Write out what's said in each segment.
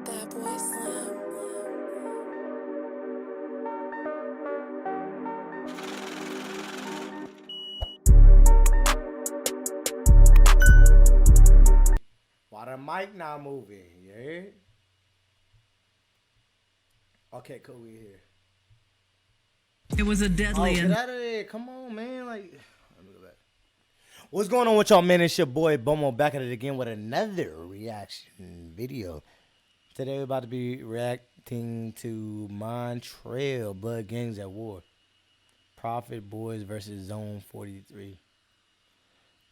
That boy Slim. Why the mic not moving? Yeah. Okay, cool. We here. It was a deadly Get out of there! Come on, man. Like, let me go back. What's going on with y'all, man? It's your boy Bomo back at it again with another reaction video. Today we're about to be reacting to Montreal Blood Gangs at War. Prophet Boys versus Zone 43.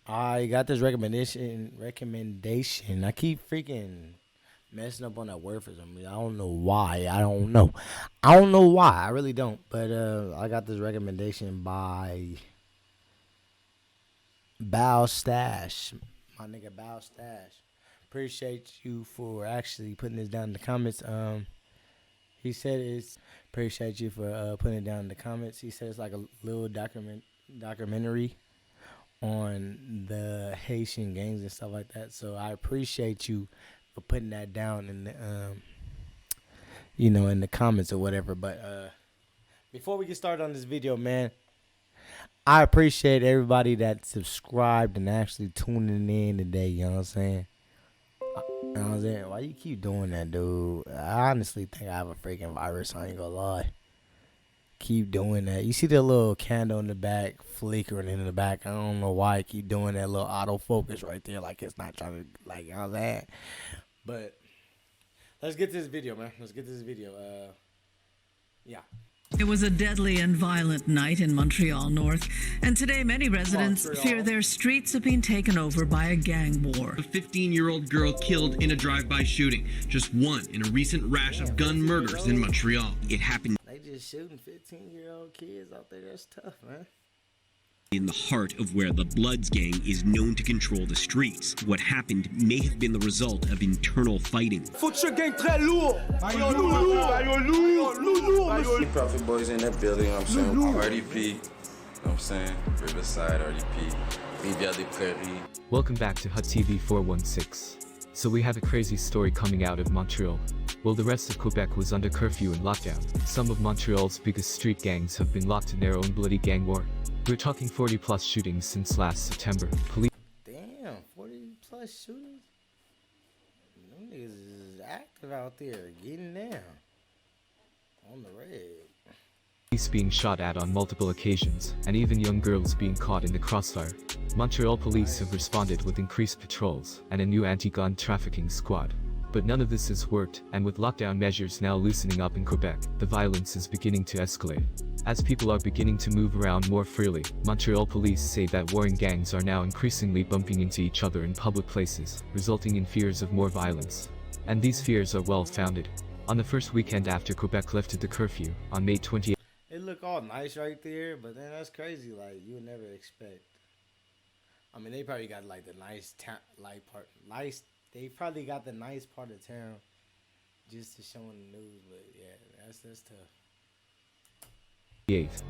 I got this recommendation. I keep freaking messing up on that word for some reason. I don't know why. I don't know why. I really don't. But I got this recommendation by Bow Stash. My nigga Bow Stash. Appreciate you for actually putting this down in the comments. He said it's appreciate you for putting it down in the comments. He said it's like a little documentary on the Haitian gangs and stuff like that. So I appreciate you for putting that down in the in the comments or whatever. But before we get started on this video, man, I appreciate everybody that subscribed and actually tuning in today. You know what I'm saying? You know what I'm saying? Why you keep doing that, dude? I honestly think I have a freaking virus. I ain't gonna lie. Keep doing that. You see the little candle in the back flickering in the back. I don't know why I keep doing that little autofocus right there. Like it's not trying to, like, you know what I'm saying? But let's get to this video, man. Let's get to this video. Yeah. It was a deadly and violent night in Montreal North, and today many residents fear their streets have been taken over by a gang war. A 15-year-old girl killed in a drive-by shooting, just one in a recent rash of gun murders in Montreal. It happened They just shooting 15-year-old kids out there. That's tough, man. in the heart of where the Bloods gang is known to control the streets. What happened may have been the result of internal fighting. Prophet Boys in that building, you know what I'm saying? RDP, you know what I'm saying? Riverside, RDP, Rivière des Prairies. Welcome back to Hut TV 416. So we have a crazy story coming out of Montreal. While the rest of Quebec was under curfew and lockdown, some of Montreal's biggest street gangs have been locked in their own bloody gang war. We're talking 40 plus shootings since last September. Police Damn, 40 plus shooters? Them niggas is active out there, getting down. On the red. being shot at on multiple occasions, and even young girls being caught in the crossfire. Montreal police have responded with increased patrols and a new anti-gun trafficking squad. But none of this has worked, and with lockdown measures now loosening up in Quebec, the violence is beginning to escalate. As people are beginning to move around more freely, Montreal police say that warring gangs are now increasingly bumping into each other in public places, resulting in fears of more violence. And these fears are well founded. On the first weekend after Quebec lifted the curfew, on May 28th, It look all nice right there, but then that's crazy. Like, you would never expect. I mean, they probably got like the nice They probably got the nice part of town just to show in the news. But yeah, that's tough.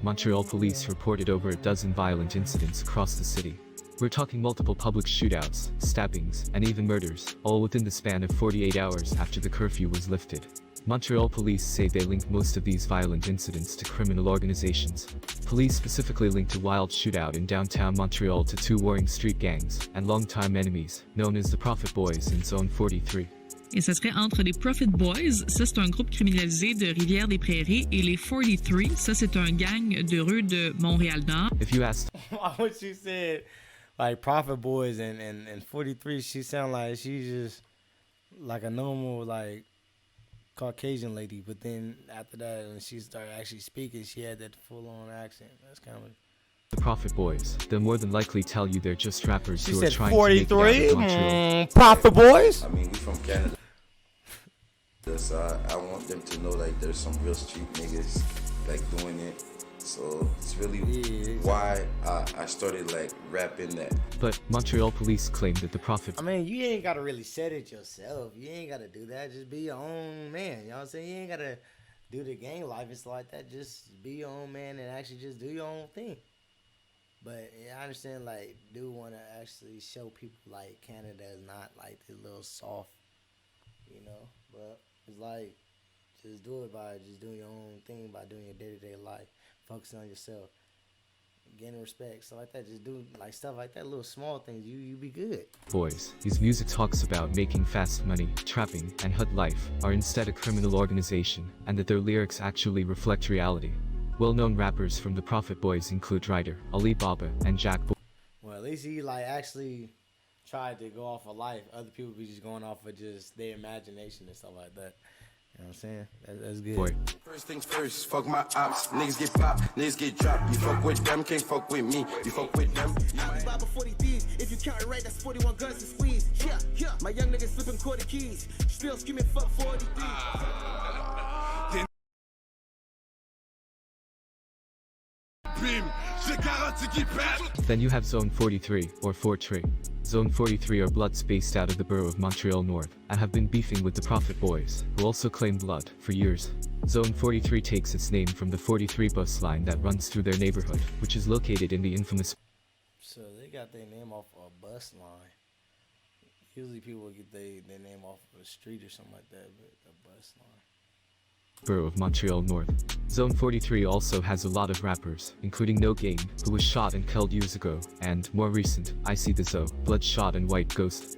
Montreal police reported over a dozen violent incidents across the city. We're talking multiple public shootouts, stabbings, and even murders, all within the span of 48 hours after the curfew was lifted. Montreal police say they link most of these violent incidents to criminal organizations. Police specifically linked a wild shootout in downtown Montreal to two warring street gangs and longtime enemies, known as the Prophet Boys in Zone 43. Et ça serait entre les Prophet Boys, ça c'est un groupe criminalisé de Rivière-des-Prairies, et les 43, ça c'est un gang de rue de Montréal-Nord. If you asked What she said, like Prophet Boys and 43, she sound like she's just like a normal like Caucasian lady, but then after that, when she started actually speaking, she had that full-on accent. That's kind of. the Prophet Boys, they'll more than likely tell you they're just rappers She who are said trying 43. to make it out of Montreal. Prophet Boys. I mean, we from Canada. So I want them to know like there's some real street niggas like doing it. So it's really why I started like rapping that. But Montreal police claim that the Prophet I mean, you ain't gotta really set it yourself. You ain't gotta do that. Just be your own man. You know what I'm saying? You ain't gotta do the gang life and stuff like that. Just be your own man and actually just do your own thing. But yeah, I understand. Like, do want to actually show people like Canada is not like this little soft, you know. But it's like just do it by just doing your own thing, by doing your day-to-day life, focusing on yourself, gaining respect, stuff like that. Just do like stuff like that, little small things. You be good. Boys, his music talks about making fast money, trapping, and hood life are instead a criminal organization, and that their lyrics actually reflect reality. Well-known rappers from the Prophet Boys include Ryder, Ali Baba, and Jack Boy. Well, at least he like actually tried to go off of life. Other people be just going off of just their imagination and stuff like that. You know what I'm saying? That's good. First things first, fuck my ops. Niggas get popped, niggas get dropped. You fuck with them, can't fuck with me. You fuck with them. I buy 40 thieves. If you count it right, that's 41 guns to squeeze. Yeah. My young niggas slipping quarter keys. Still screaming fuck 40 thieves. Then you have Zone 43, or Fort Tree. Zone 43 are Bloods based out of the borough of Montreal North, and have been beefing with the Prophet Boys, who also claim Blood, for years. Zone 43 takes its name from the 43 bus line that runs through their neighborhood, which is located in the infamous... So they got their name off a bus line. Usually people get their name off of a street or something like that, but a bus line. Borough of Montreal North. Zone 43 also has a lot of rappers, including No Game, who was shot and killed years ago, and, more recent, I See the Zo, Bloodshot and White Ghost.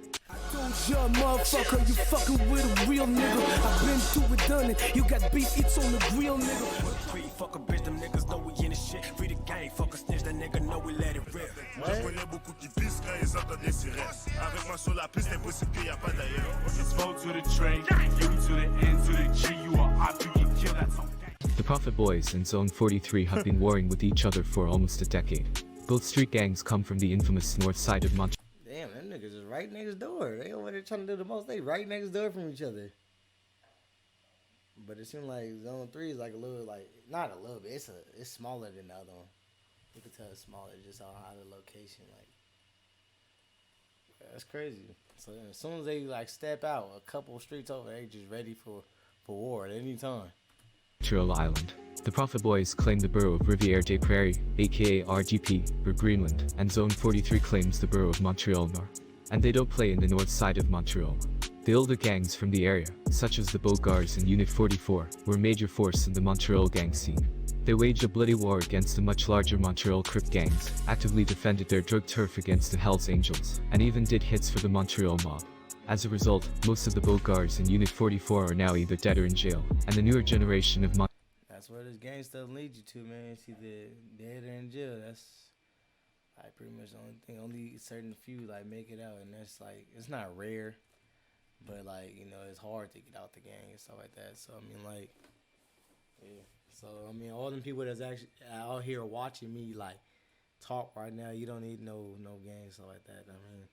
Don't you motherfucker, you fucking with a real nigga. I've been through it, done it. You got beef, it's on the grill, nigga. Free fuck a bitch, them niggas know we in the shit. Free the gang, fuck a snitch, that nigga know we let it rip. Je connais beaucoup qui visent quand ils entendent des sirènes. Avec moi sur la piste, impossible qu'il y a pas d'ailleurs. Just vote to the train, you to the end, to the G, you are up, you get killed, that's okay. The Prophet Boys and Zone 43 have been warring with each other for almost a decade. Both street gangs come from the infamous north side of Montreal. Damn, them niggas is right next door. They over there trying to do the most. They right next door from each other. But it seems like Zone 3 is like a little, like, not a little bit. It's smaller than the other one. You can tell it's smaller just on how the location, like. That's crazy. So as soon as they like step out, a couple of streets over, they just ready for war at any time. Montreal Island. The Prophet Boys claim the borough of Rivière des Prairies, aka RDP, or Greenland, and Zone 43 claims the borough of Montreal North. And they don't play in the north side of Montreal. The older gangs from the area, such as the Bogars and Unit 44, were a major force in the Montreal gang scene. They waged a bloody war against the much larger Montreal Crip gangs, actively defended their drug turf against the Hells Angels, and even did hits for the Montreal mob. As a result, most of the Bogars in Unit 44 are now either dead or in jail, and the newer generation of That's where this gang stuff leads you to, man. It's either dead or in jail. That's like pretty much the only thing. Only certain few like make it out, and that's like, it's not rare, but like, you know, it's hard to get out the gang and stuff like that. So I mean, like, yeah. So I mean, all them people that's actually out here watching me like talk right now, you don't need no gang stuff like that. I mean,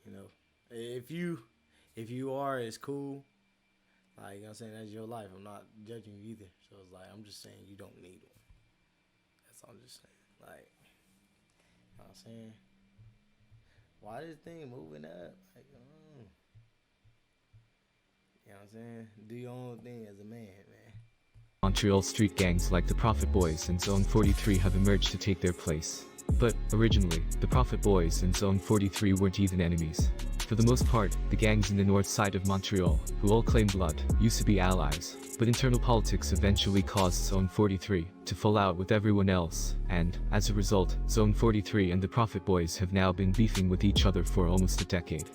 you know, if you are, it's cool. Like, you know what I'm saying, that's your life. I'm not judging you either. So it's like, I'm just saying you don't need one. That's all I'm just saying. Like, you know what I'm saying? Why this thing moving up? Like, you know what I'm saying? Do your own thing as a man, man. Montreal street gangs like the Prophet Boys and Zone 43 have emerged to take their place. But, originally, the Prophet Boys and Zone 43 weren't even enemies. For the most part, the gangs in the north side of Montreal, who all claim blood, used to be allies, but internal politics eventually caused Zone 43 to fall out with everyone else, and, as a result, Zone 43 and the Prophet Boys have now been beefing with each other for almost a decade.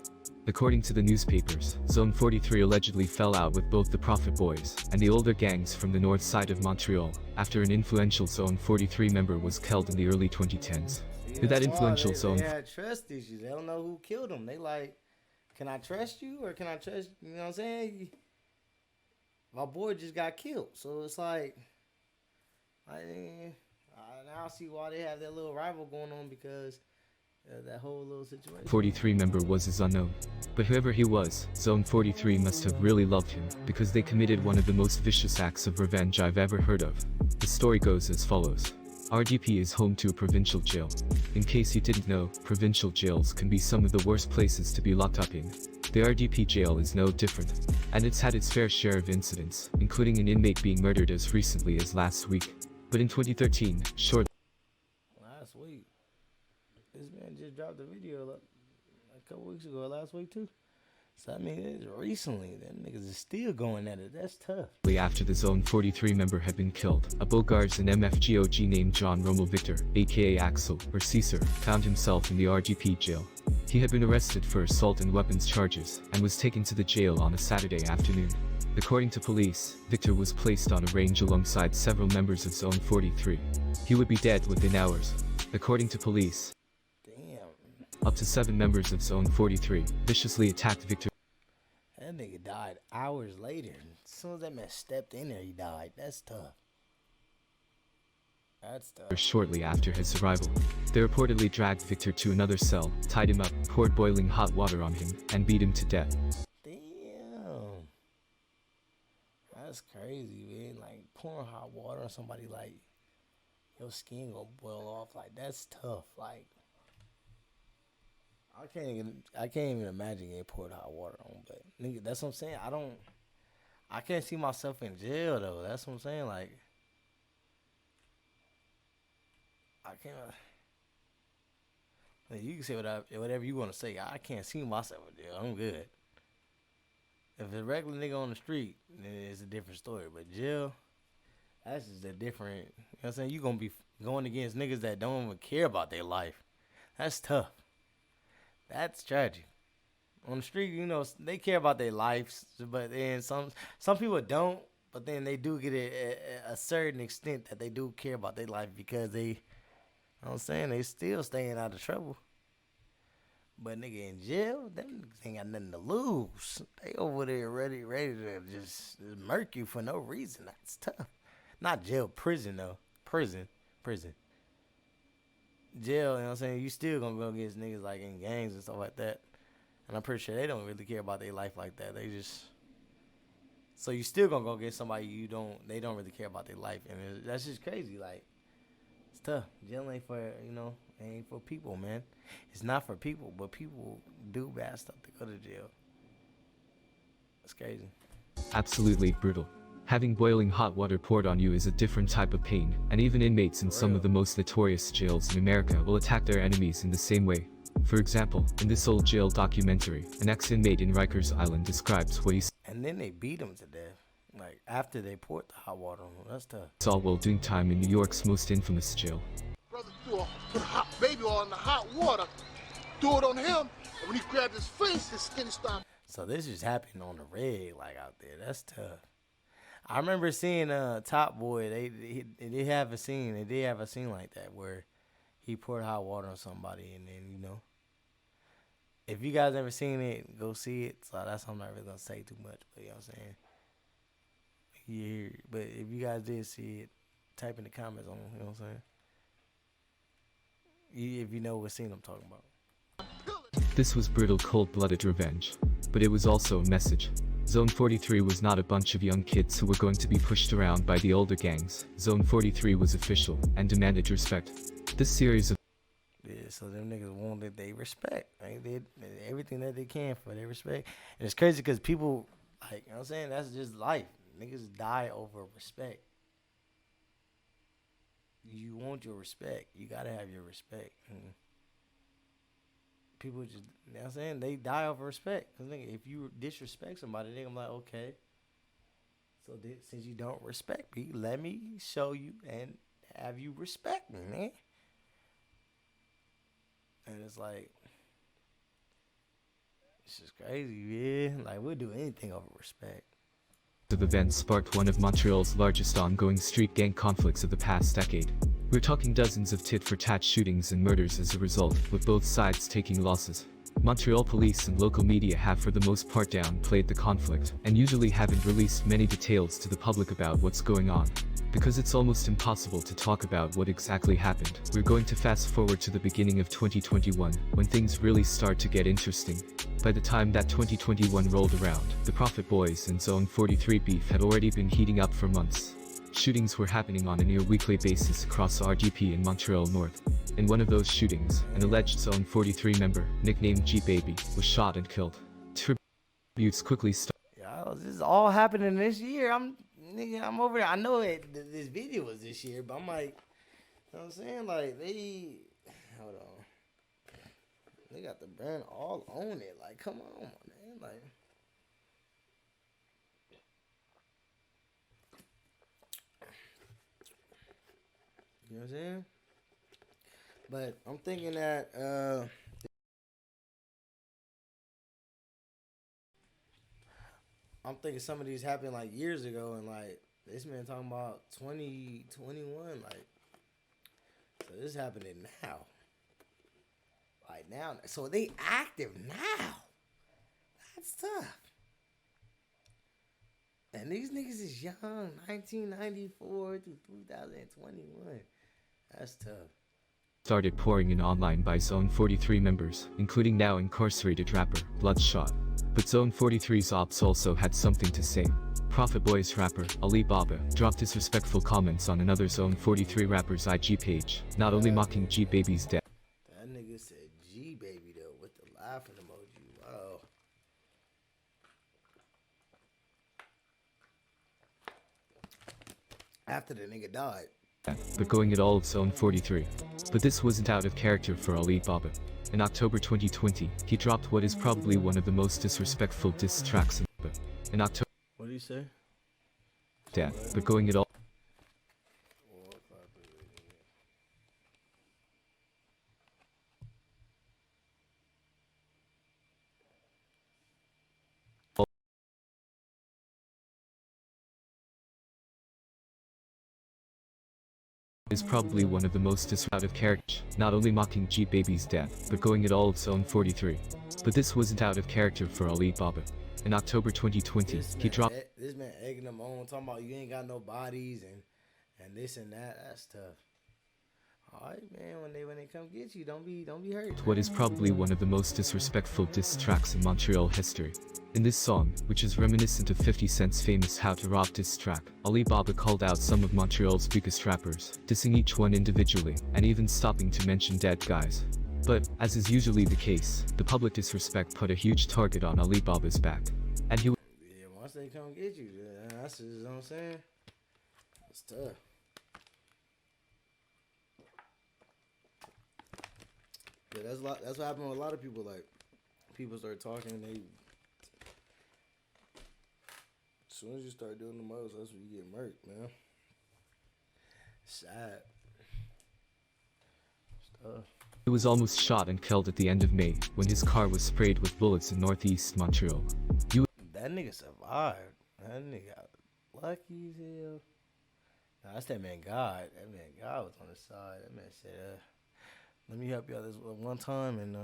According to the newspapers, Zone 43 allegedly fell out with both the Prophet Boys and the older gangs from the north side of Montreal after an influential Zone 43 member was killed in the early 2010s. Who that influential Zone... They had trust issues. They don't know who killed him. They like, can I trust you or can I trust, you know what I'm saying? My boy just got killed. So it's like, I now see why they have that little rival going on, because that whole little situation. 43 member was is unknown. But whoever he was, Zone 43 must have really loved him, because they committed one of the most vicious acts of revenge I've ever heard of. The story goes as follows. RDP is home to a provincial jail. In case you didn't know, provincial jails can be some of the worst places to be locked up in. The RDP jail is no different, and it's had its fair share of incidents, including an inmate being murdered as recently as last week. But in 2013, shortly Last week. dropped the video a couple weeks ago, last week too. So I mean, it's recently. Them niggas is still going at it. That's tough. After the Zone 43 member had been killed, a Bogarts and MFGOG named John Rommel Victor, aka Axel, or Caesar, found himself in the RGP jail. He had been arrested for assault and weapons charges, and was taken to the jail on a Saturday afternoon. According to police, Victor was placed on a range alongside several members of Zone 43. He would be dead within hours. According to police, up to 7 members of Zone 43 viciously attacked Victor. That nigga died hours later. As soon as that man stepped in there, he died. That's tough. That's tough. Shortly after his arrival, they reportedly dragged Victor to another cell, tied him up, poured boiling hot water on him, and beat him to death. Damn. That's crazy, man. Like, pouring hot water on somebody, like, your skin gonna boil off. Like, that's tough. Like, I can't even imagine getting poured hot water on, but nigga, that's what I'm saying. I can't see myself in jail though. That's what I'm saying. Like, I can't. Like, you can say whatever you want to say. I can't see myself in jail. I'm good. If it's a regular nigga on the street, then it's a different story. But jail, that's just a different. You know what I'm saying? You gonna be going against niggas that don't even care about their life. That's tough. That's tragic. On the street, you know, they care about their lives, but then some people don't. But then they do get a certain extent that they do care about their life because they, you know what I'm saying, they still staying out of trouble. But nigga in jail, them niggas ain't got nothing to lose. They over there ready to just murk you for no reason. That's tough. Not jail, prison though. Prison. Jail, you know what I'm saying? You still gonna go against niggas like in gangs and stuff like that. And I'm pretty sure they don't really care about their life like that. They just, so you still gonna go against somebody they don't really care about their life. And that's just crazy. Like, it's tough. Jail ain't for, you know, it ain't for people, man. It's not for people, but people do bad stuff to go to jail. It's crazy. Absolutely brutal. Having boiling hot water poured on you is a different type of pain, and even inmates in some of the most notorious jails in America will attack their enemies in the same way. For example, in this old jail documentary, an ex-inmate in Rikers Island describes what he And then they beat him to death. Like, after they poured the hot water on him. That's tough. saw while doing time in New York's most infamous jail. Brother put hot baby oil in the hot water, threw it on him, and when he grabbed his face, his skin started. So this just happened on the red, like, out there. That's tough. I remember seeing Top Boy. They did have a scene. They did have a scene like that where he poured hot water on somebody, and then, you know, if you guys ever seen it, go see it. So that's I'm not really gonna say too much, but you know what I'm saying. Yeah, but if you guys did see it, type in the comments on, you know what I'm saying. If you know what scene I'm talking about. This was brutal, cold-blooded revenge, but it was also a message. Zone 43 was not a bunch of young kids who were going to be pushed around by the older gangs. Zone 43 was official and demanded respect. This series of so them niggas wanted they respect. They did everything that they can for their respect. And it's crazy because people, like, you know what I'm saying, that's just life. Niggas die over respect. You want your respect. You gotta have your respect. And people just, you know what I'm saying, they die over respect. Because nigga, if you disrespect somebody, they gonna be like, okay, so since you don't respect me, let me show you and have you respect me, man. And it's like, it's just crazy, man. Like, we'll do anything over respect. The event sparked one of Montreal's largest ongoing street gang conflicts of the past decade. We're talking dozens of tit-for-tat shootings and murders as a result, with both sides taking losses. Montreal police and local media have for the most part downplayed the conflict, and usually haven't released many details to the public about what's going on. Because it's almost impossible to talk about what exactly happened, we're going to fast forward to the beginning of 2021, when things really start to get interesting. By the time that 2021 rolled around, the Prophet Boys and Zone 43 beef had already been heating up for months. Shootings were happening on a near weekly basis across RGP in Montreal North. In one of those shootings, an alleged Zone 43 member, nicknamed G-Baby, was shot and killed. Tributes quickly started. Yo, this is all happening this year. I'm over there. I know this video was this year, but I'm like, you know what I'm saying? Like, hold on. They got the brand all on it. Like, come on, man. Like, you know what I'm saying? But I'm thinking that some of these happened like years ago, and like this man talking about 2021, like, so this happening now. Like now, so they active now. That's tough. And these niggas is young, 1994 to 2021. That's tough. Started pouring in online by Zone 43 members, including now incarcerated rapper Bloodshot. But Zone 43's ops also had something to say. Prophet Boys rapper Ali Baba dropped disrespectful comments on another Zone 43 rapper's IG page, not only mocking G Baby's death. That nigga said G Baby though with the laughing emoji. Wow. After the nigga died. But going at all of Zone 43. But this wasn't out of character for Ali Baba. In October 2020, he dropped what is probably one of the most disrespectful diss tracks in October. What did he say? But going at all is probably one of the most out of character, not only mocking G Baby's death, but going at all of Zone 43. But this wasn't out of character for Ali Baba. In October 2020, he dropped this man egging them on, talking about you ain't got no bodies and this and that. That's tough. Alright, man, when they come get you, don't be hurt. what is probably one of the most disrespectful diss tracks in Montreal history. In this song, which is reminiscent of 50 Cent's famous How to Rob diss track, Ali Baba called out some of Montreal's biggest rappers, dissing each one individually, and even stopping to mention dead guys. But, as is usually the case, the public disrespect put a huge target on Ali Baba's back. And he once they come get you, that's just what I'm saying. It's tough. Yeah, that's what happened with a lot of people. Like, people start talking, as soon as you start doing the most, that's when you get murked, man. Sad. Stuff. He was almost shot and killed at the end of May, when his car was sprayed with bullets in northeast Montreal. That nigga survived. That nigga got lucky as hell. Nah, that's that man God. That man God was on the side. That man said, let me help y'all this one time, and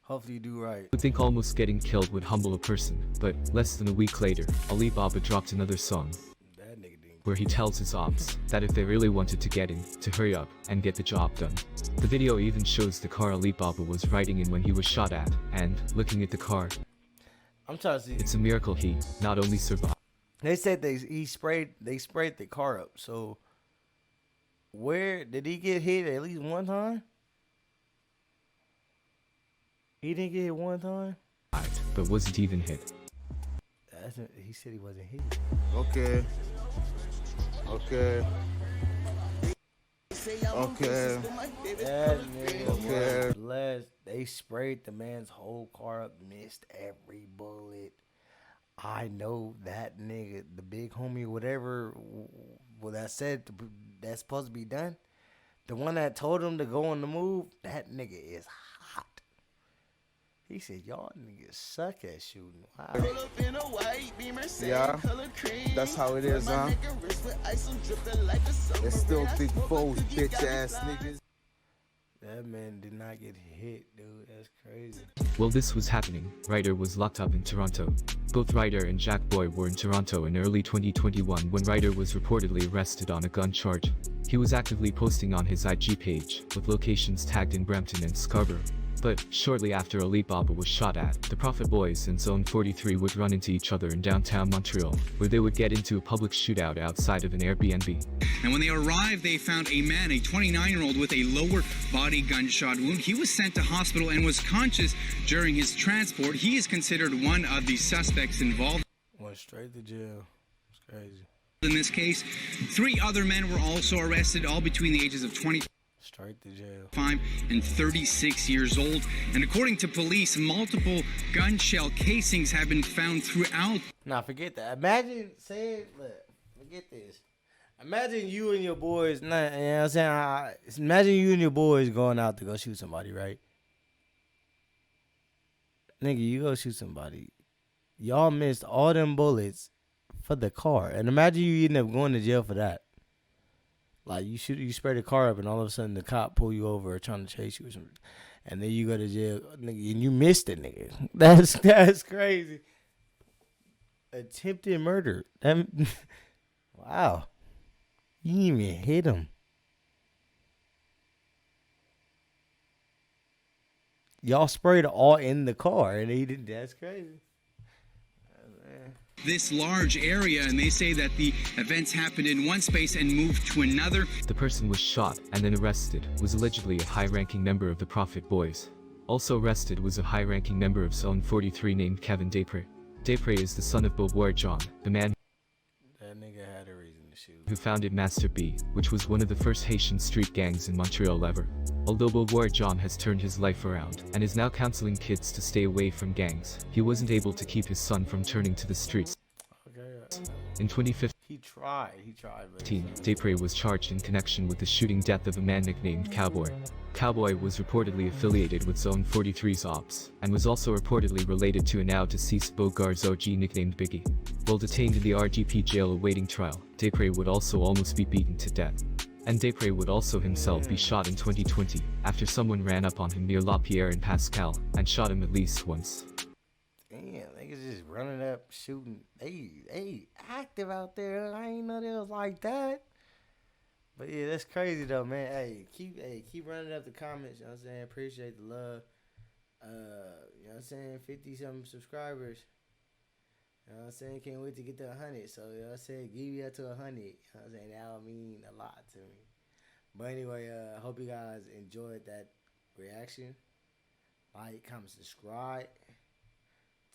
hopefully you do right. I would think almost getting killed would humble a person, but less than a week later, Ali Baba dropped another song where he tells his ops that if they really wanted to get in, to hurry up and get the job done. The video even shows the car Ali Baba was riding in when he was shot at, and looking at the car, I'm trying to see. It's a miracle he not only survived. They said they sprayed the car up. So where did he get hit at least one time? He didn't get hit one time, but wasn't even hit. He said he wasn't hit. Okay. Okay. Okay. That nigga was blessed. They sprayed the man's whole car up, missed every bullet. I know that nigga, the big homie, whatever, well, that said that's supposed to be done. The one that told him to go on the move, that nigga is hot. He said, y'all niggas suck at shooting. Wow. Yeah, that's how it is, huh? They still big foes, bitch ass niggas. That man did not get hit, dude. That's crazy. While this was happening, Ryder was locked up in Toronto. Both Ryder and Jack Boy were in Toronto in early 2021 when Ryder was reportedly arrested on a gun charge. He was actively posting on his IG page, with locations tagged in Brampton and Scarborough. But, shortly after Ali Baba was shot at, the Prophet Boys and Zone 43 would run into each other in downtown Montreal, where they would get into a public shootout outside of an Airbnb. And when they arrived, they found a man, a 29-year-old with a lower body gunshot wound. He was sent to hospital and was conscious during his transport. He is considered one of the suspects involved. Went straight to jail. It's crazy. In this case, 3 other men were also arrested, all between the ages of 20. Straight to jail. 5 and 36 years old. And according to police, multiple gun shell casings have been found throughout. Nah, forget that. Imagine saying, look, forget this. Imagine you and your boys, you know what I'm saying? Imagine you and your boys going out to go shoot somebody, right? Nigga, you go shoot somebody. Y'all missed all them bullets for the car. And imagine you end up going to jail for that. Like, you spray the car up and all of a sudden the cop pull you over trying to chase you or something. And then you go to jail, nigga, and you missed it, nigga. That's crazy. Attempted murder. Wow. You didn't even hit him. Y'all sprayed all in the car and he didn't. That's crazy. This large area, and they say that the events happened in one space and moved to another. The person was shot and then arrested, was allegedly a high-ranking member of the Prophet Boys. Also arrested was a high-ranking member of Zone 43 named Kevin Desprez. Desprez is the son of Beauvoir John, the man that nigga had a reason to shoot, who founded Master B, which was one of the first Haitian street gangs in Montreal ever. Although Beauvoir John has turned his life around and is now counseling kids to stay away from gangs, he wasn't able to keep his son from turning to the streets. In 2015, he tried, but Desprez was charged in connection with the shooting death of a man nicknamed Cowboy. Cowboy was reportedly affiliated with Zone 43's ops, and was also reportedly related to a now-deceased Beaugart's OG nicknamed Biggie. While detained in the RDP jail awaiting trial, Desprez would also almost be beaten to death. And Desprez would also himself be shot in 2020, after someone ran up on him near La Pierre and Pascal, and shot him at least once. Damn, niggas just running up, shooting. They active out there. I ain't know they was like that. But yeah, that's crazy though, man. Hey, keep running up the comments, you know what I'm saying? Appreciate the love. You know what I'm saying? 50-something subscribers. You know what I'm saying? Can't wait to get to 100. So, you know what I'm saying? Give me up to 100. You know what I'm saying? That'll mean a lot to me. But anyway, I hope you guys enjoyed that reaction. Like, comment, subscribe.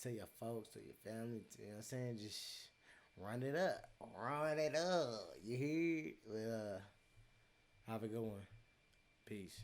Tell your folks, tell your family, you know what I'm saying? Just run it up. Run it up. You hear? Well, have a good one. Peace.